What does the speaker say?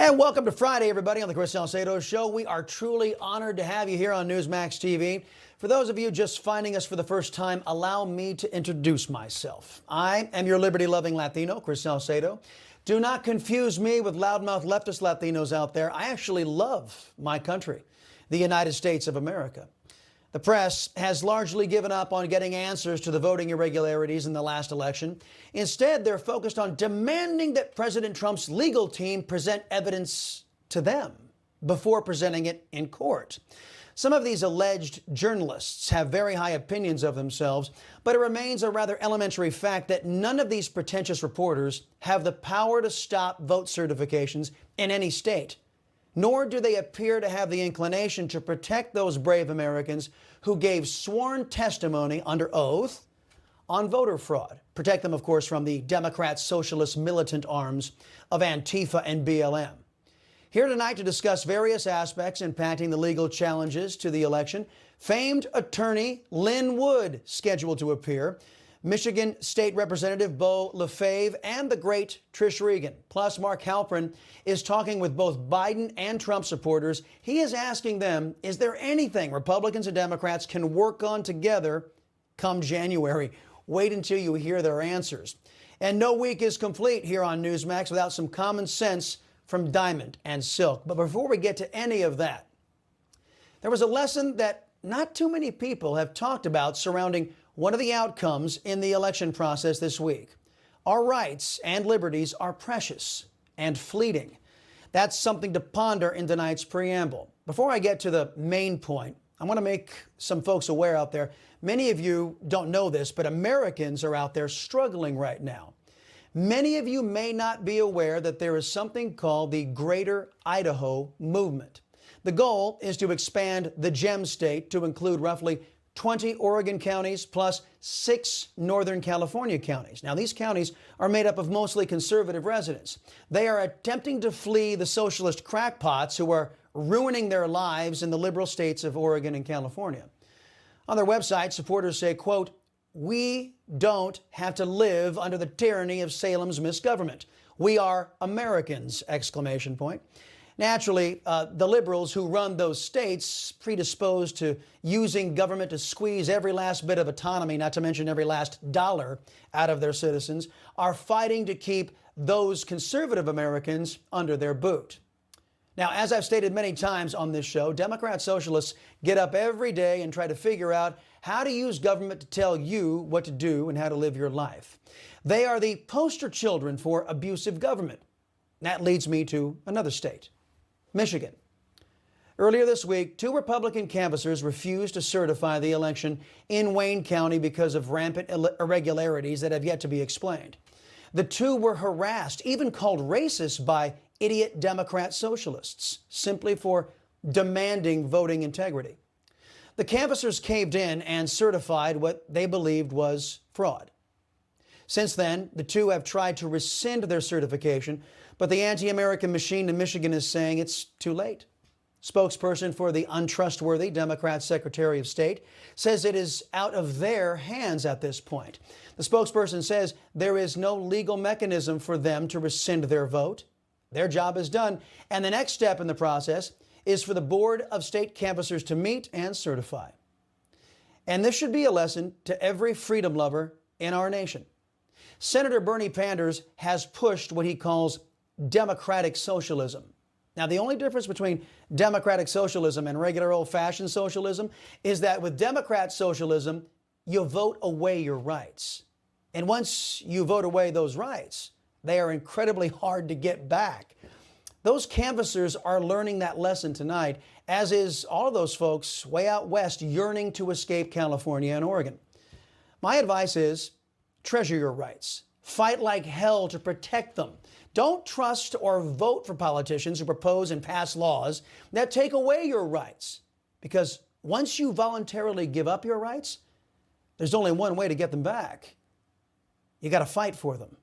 And welcome to Friday, everybody, on the Chris Salcedo Show. We are truly honored to have you here on Newsmax TV. For those of you just finding us for the first time, allow me to introduce myself. I am your liberty-loving Latino, Chris Salcedo. Do not confuse me with loudmouth leftist Latinos out there. I actually love my country, the United States of America. The press has largely given up on getting answers to the voting irregularities in the last election. Instead, they're focused on demanding that President Trump's legal team present evidence to them before presenting it in court. Some of these alleged journalists have very high opinions of themselves, but it remains a rather elementary fact that none of these pretentious reporters have the power to stop vote certifications in any state. Nor do they appear to have the inclination to protect those brave Americans who gave sworn testimony under oath on voter fraud. Protect them, of course, from the Democrat socialist militant arms of Antifa and BLM. Here tonight to discuss various aspects impacting the legal challenges to the election, famed attorney Lin Wood, scheduled to appear, Michigan State Representative Bo Lefebvre, and the great Trish Regan. Plus, Mark Halperin is talking with both Biden and Trump supporters. He is asking them, is there anything Republicans and Democrats can work on together come January? Wait until you hear their answers. And no week is complete here on Newsmax without some common sense from Diamond and Silk. But before we get to any of that, there was a lesson that not too many people have talked about surrounding one of the outcomes in the election process this week. Our rights and liberties are precious and fleeting. That's something to ponder in tonight's preamble. Before I get to the main point, I want to make some folks aware out there. Many of you don't know this, but Americans are out there struggling right now. Many of you may not be aware that there is something called the Greater Idaho Movement. The goal is to expand the Gem State to include roughly 20 Oregon counties plus 6 Northern California counties. Now, these counties are made up of mostly conservative residents. They are attempting to flee the socialist crackpots who are ruining their lives in the liberal states of Oregon and California. On their website, supporters say, quote, "We don't have to live under the tyranny of Salem's misgovernment. We are Americans!" exclamation point. Naturally, the liberals who run those states, predisposed to using government to squeeze every last bit of autonomy, not to mention every last dollar, out of their citizens, are fighting to keep those conservative Americans under their boot. Now, as I've stated many times on this show, Democrat socialists get up every day and try to figure out how to use government to tell you what to do and how to live your life. They are the poster children for abusive government. That leads me to another state, Michigan. Earlier this week, 2 Republican canvassers refused to certify the election in Wayne County because of rampant irregularities that have yet to be explained. The 2 were harassed, even called racist, by idiot Democrat socialists, simply for demanding voting integrity. The canvassers caved in and certified what they believed was fraud. Since then, the 2 have tried to rescind their certification, but the anti-American machine in Michigan is saying it's too late. Spokesperson for the untrustworthy Democrat Secretary of State says it is out of their hands at this point. The spokesperson says there is no legal mechanism for them to rescind their vote. Their job is done, and the next step in the process is for the Board of State Canvassers to meet and certify. And this should be a lesson to every freedom lover in our nation. Senator Bernie Sanders has pushed what he calls democratic socialism. Now, the only difference between democratic socialism and regular old-fashioned socialism is that with Democrat socialism, you vote away your rights. And once you vote away those rights, they are incredibly hard to get back. Those canvassers are learning that lesson tonight, as is all those folks way out west yearning to escape California and Oregon. My advice is treasure your rights. Fight like hell to protect them. Don't trust or vote for politicians who propose and pass laws that take away your rights. Because once you voluntarily give up your rights, there's only one way to get them back. You got to fight for them.